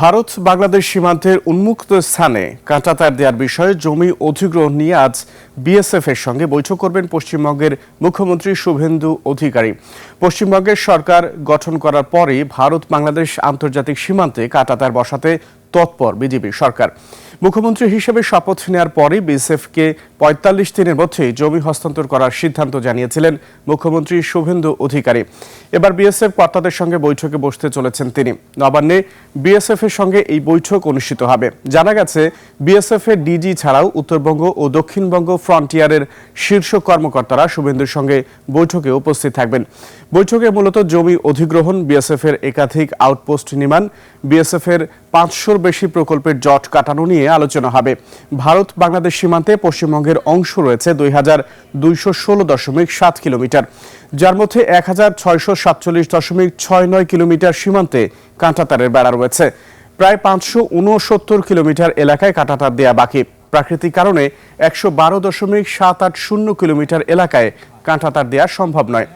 ভারত বাংলাদেশ সীমান্তের উন্মুক্ত স্থানে কাঁটাতার দেওয়ার বিষয়ে জমি অধিগ্রহণ নিয়ে আজ বিএসএফ এর সঙ্গে বৈঠক করবেন পশ্চিমবঙ্গের মুখ্যমন্ত্রী শুভেন্দু অধিকারী। পশ্চিমবঙ্গের সরকার গঠন করার পরই ভারত বাংলাদেশ আন্তর্জাতিক সীমান্তে কাঁটাতার বসাতে তৎপর বিজেপি সরকার। মুখ্যমন্ত্রী হিসেবে শপথ নেওয়ার পরই বিএসএফকে ৪৫ দিনের মধ্যেই জমি হস্তান্তর করার সিদ্ধান্ত জানিয়েছিলেন মুখ্যমন্ত্রী শুভেন্দু অধিকারী। এবার বিএসএফ কর্তাদের সঙ্গে বৈঠকে বসতে চলেছেন তিনি। নবান্নে বিএসএফ এর সঙ্গে এই বৈঠক অনুষ্ঠিত হবে। জানা গেছে, বিএসএফ এর ডিজি ছাড়াও উত্তরবঙ্গ ও দক্ষিণবঙ্গ ফ্রন্টিয়ারের শীর্ষ কর্মকর্তারা শুভেন্দুর সঙ্গে বৈঠকে উপস্থিত থাকবেন। বৈঠকে মূলত জমি অধিগ্রহণ, বিএসএফ এর একাধিক আউটপোস্ট নির্মাণ, বিএসএফ এর ৫০০-র বেশি প্রকল্পের জট কাটানো নিয়ে আলোচনা হবে। ভারত বাংলাদেশ সীমান্তে পশ্চিমবঙ্গের অংশ রয়েছে ২,২১৬.৭ কিলোমিটার, যার মধ্যে ১,৬৪৭.৬৯ কিলোমিটার সীমান্তে কাঁটাতারের বেড়া রয়েছে। প্রায় ৫৬৯ কিলোমিটার এলাকায় কাঁটাতার দেয়া বাকি। প্রাকৃতিক কারণে ১১২.৭৮০ কিলোমিটার এলাকায় কাঁটাতার দেয়া সম্ভব নয়।